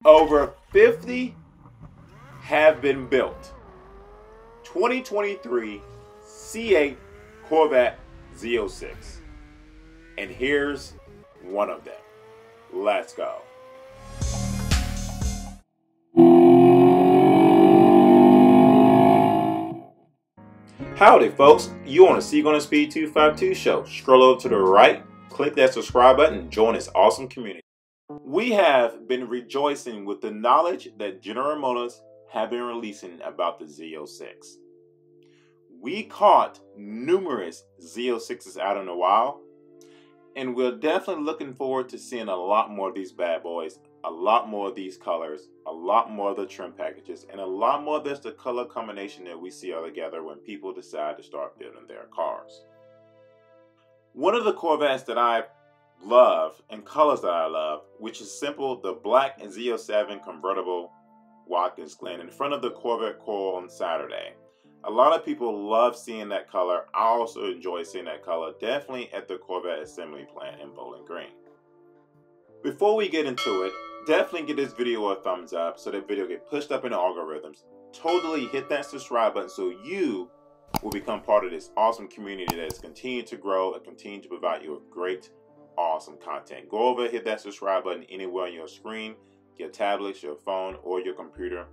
Over 50 have been built. 2023 C8 Corvette Z06. And here's one of them. Let's go. Howdy folks, you on the Seek on the Speed 252 show. Scroll over to the right, click that subscribe button, and join this awesome community. We have been rejoicing with the knowledge that General Motors have been releasing about the Z06. We caught numerous Z06s out in the wild, and we're definitely looking forward to seeing a lot more of these bad boys, a lot more of these colors, a lot more of the trim packages, and a lot more of this the color combination that we see all together when people decide to start building their cars. One of the Corvettes that I love and colors that I love, which is simple, the black Z07 convertible Watkins Glen in front of the Corvette Coral on Saturday. A lot of people love seeing that color. I also enjoy seeing that color, definitely at the Corvette assembly plant in Bowling Green. Before we get into it, definitely give this video a thumbs up so that video get pushed up in the algorithms. Totally hit that subscribe button so you will become part of this awesome community that is continuing to grow and continue to provide you with great, awesome content. Go over, hit that subscribe button anywhere on your screen, your tablets, your phone, or your computer.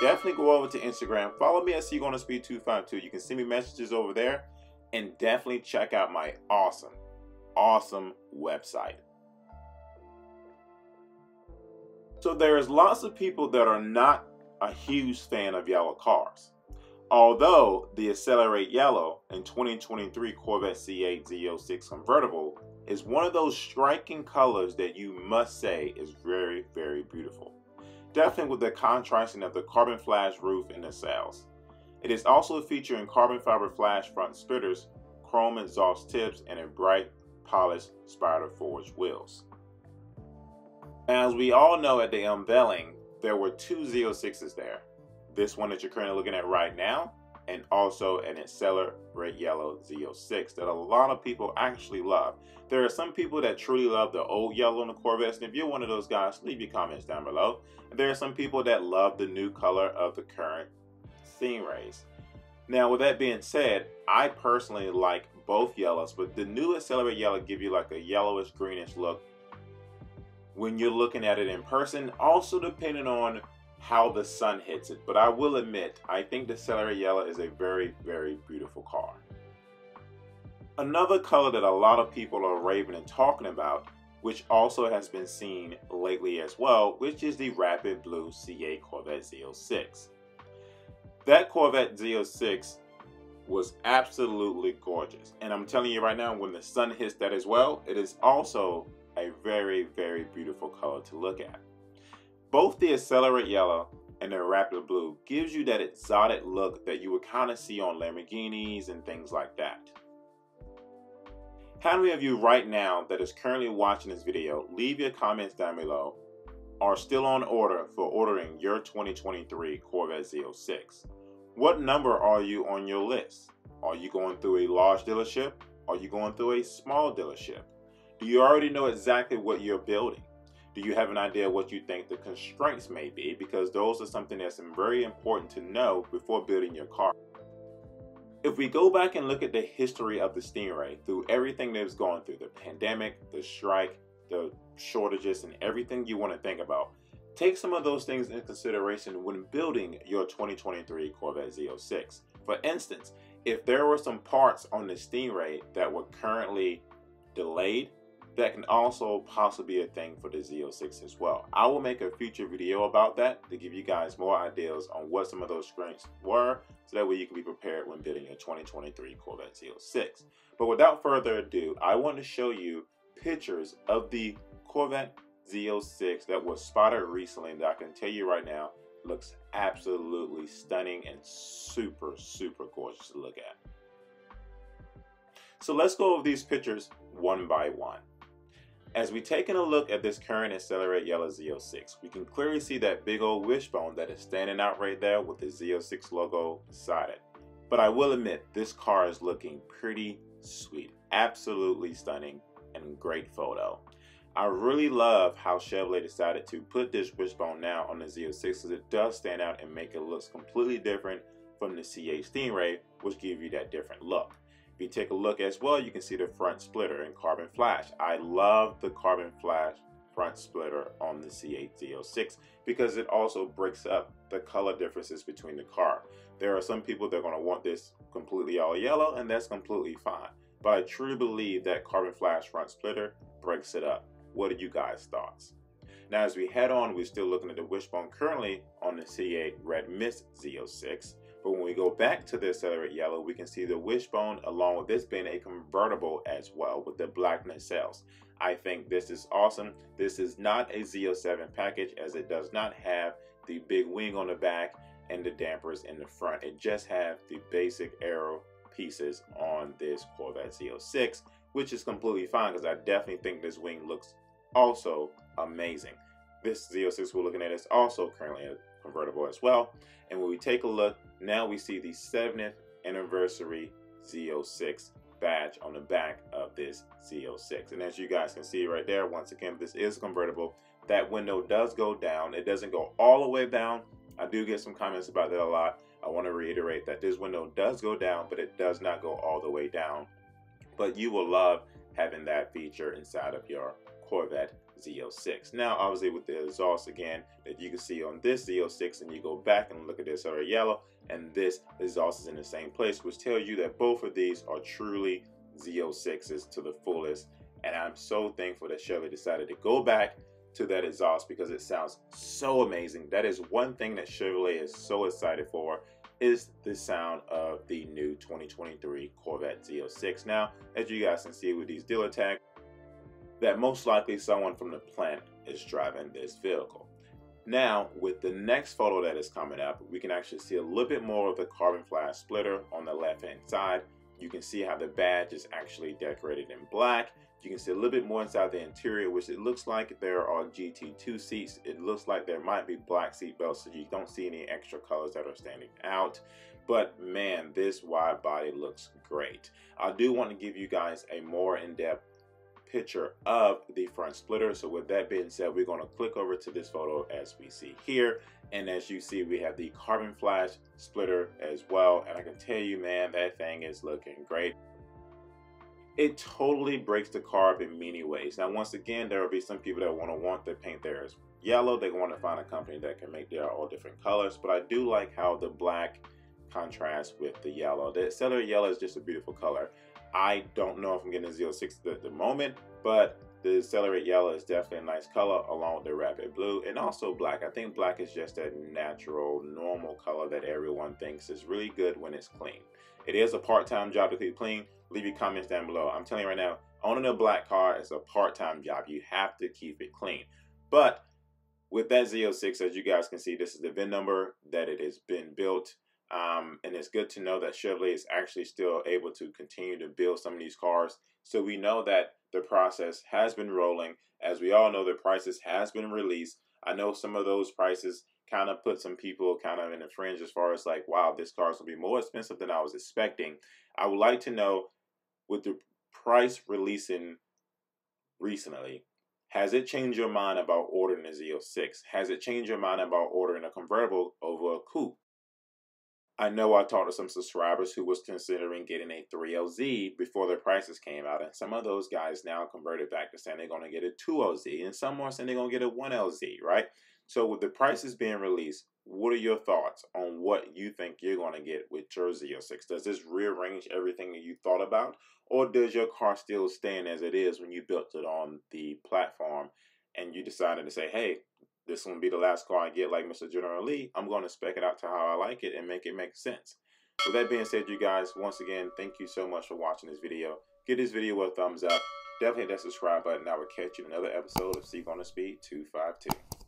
Definitely go over to Instagram. Follow me at Seek on the Speed 252. You can send me messages over there, and definitely check out my awesome website. So there's lots of people that are not a huge fan of yellow cars. Although the Accelerate Yellow in 2023 Corvette C8 Z06 convertible is one of those striking colors that you must say is very, very beautiful. Definitely with the contrasting of the carbon flash roof and the sails. It is also featuring carbon fiber flash front splitters, chrome exhaust tips, and a bright polished spider forged wheels. As we all know, at the unveiling, there were two Z06s there. This one that you're currently looking at right now, and also an Accelerate Yellow Z06 that a lot of people actually love. There are some people that truly love the old yellow in the Corvettes, and if you're one of those guys, leave your comments down below. And there are some people that love the new color of the current Stingrays. Now, with that being said, I personally like both yellows, but the new Accelerate Yellow give you like a yellowish greenish look when you're looking at it in person, also depending on how the sun hits it. But I will admit, I think the Accelerate Yellow is a very, very beautiful car. Another color that a lot of people are raving and talking about, which also has been seen lately as well, which is the Rapid Blue C8 Corvette Z06. That Corvette Z06 was absolutely gorgeous. And I'm telling you right now, when the sun hits that as well, it is also a very, very beautiful color to look at. Both the Accelerate Yellow and the Rapid Blue gives you that exotic look that you would kind of see on Lamborghinis and things like that. How many of you right now that is currently watching this video, leave your comments down below, are still on order for ordering your 2023 Corvette Z06? What number are you on your list? Are you going through a large dealership? Are you going through a small dealership? Do you already know exactly what you're building? Do you have an idea what you think the constraints may be? Because those are something that's very important to know before building your car. If we go back and look at the history of the Stingray through everything that it's gone through, the pandemic, the strike, the shortages, and everything you want to think about, take some of those things into consideration when building your 2023 Corvette Z06. For instance, if there were some parts on the Stingray that were currently delayed, that can also possibly be a thing for the Z06 as well. I will make a future video about that to give you guys more ideas on what some of those strengths were, so that way you can be prepared when building your 2023 Corvette Z06. But without further ado, I want to show you pictures of the Corvette Z06 that was spotted recently that I can tell you right now looks absolutely stunning and super, super gorgeous to look at. So let's go over these pictures one by one. As we taking a look at this current Accelerate Yellow Z06, we can clearly see that big old wishbone that is standing out right there with the Z06 logo beside it. But I will admit, this car is looking pretty sweet. Absolutely stunning and great photo. I really love how Chevrolet decided to put this wishbone now on the Z06 because it does stand out and make it look completely different from the C8 Stingray, which give you that different look. If you take a look as well, you can see the front splitter and carbon flash. I love the carbon flash front splitter on the C8 Z06 because it also breaks up the color differences between the car. There are some people that are going to want this completely all yellow, and that's completely fine. But I truly believe that carbon flash front splitter breaks it up. What are you guys' thoughts? Now, as we head on, we're still looking at the wishbone currently on the C8 Red Mist Z06. But when we go back to the Accelerate Yellow, we can see the wishbone along with this being a convertible as well with the black nacelles. I think this is awesome. This is not a Z07 package as it does not have the big wing on the back and the dampers in the front. It just has the basic aero pieces on this Corvette Z06, which is completely fine because I definitely think this wing looks also amazing. This Z06 we're looking at is also currently a convertible as well. And when we take a look, now we see the 70th anniversary Z06 badge on the back of this Z06. And as you guys can see right there, once again, this is convertible. That window does go down. It doesn't go all the way down. I do get some comments about that a lot. I want to reiterate that this window does go down, but it does not go all the way down. But you will love having that feature inside of your Corvette Z06. Now, obviously with the exhaust again, that you can see on this Z06, and you go back and look at this other yellow, and this exhaust is in the same place, which tells you that both of these are truly Z06s to the fullest. And I'm so thankful that Chevrolet decided to go back to that exhaust because it sounds so amazing. That is one thing that Chevrolet is so excited for, is the sound of the new 2023 Corvette Z06. Now, as you guys can see with these dealer tags, that most likely someone from the plant is driving this vehicle. Now, with the next photo that is coming up, we can actually see a little bit more of the carbon flash splitter on the left-hand side. You can see how the badge is actually decorated in black. You can see a little bit more inside the interior, which it looks like there are GT2 seats. It looks like there might be black seat belts, so you don't see any extra colors that are standing out. But man, this wide body looks great. I do want to give you guys a more in-depth picture of the front splitter. So with that being said, we're going to click over to this photo as we see here. And as you see, we have the carbon flash splitter as well. And I can tell you, man, that thing is looking great. It totally breaks the car up in many ways. Now, once again, there will be some people that want to paint theirs yellow. They want to find a company that can make their all different colors. But I do like how the black contrasts with the yellow. The Accelerate Yellow is just a beautiful color. I don't know if I'm getting a Z06 at the moment, but the Accelerate Yellow is definitely a nice color along with the Rapid Blue and also black. I think black is just a natural, normal color that everyone thinks is really good when it's clean. It is a part-time job to keep clean. Leave your comments down below. I'm telling you right now, owning a black car is a part-time job. You have to keep it clean. But with that Z06, as you guys can see, this is the VIN number that it has been built. And it's good to know that Chevrolet is actually still able to continue to build some of these cars. So we know that the process has been rolling. As we all know, the prices has been released. I know some of those prices kind of put some people kind of in the fringe as far as like, wow, this car is going to be more expensive than I was expecting. I would like to know, with the price releasing recently, has it changed your mind about ordering a Z06? Has it changed your mind about ordering a convertible over a coupe? I know I talked to some subscribers who was considering getting a 3LZ before the prices came out, and some of those guys now converted back to saying they're going to get a 2LZ, and some more saying they're going to get a 1LZ, right? So with the prices being released, what are your thoughts on what you think you're going to get with your Z06? Does this rearrange everything that you thought about, or does your car still stand as it is when you built it on the platform and you decided to say, hey, this will be the last car I get like Mr. General Lee. I'm going to spec it out to how I like it and make it make sense. With that being said, you guys, once again, thank you so much for watching this video. Give this video a thumbs up. Definitely hit that subscribe button. I will catch you in another episode of Seek on the Speed 252.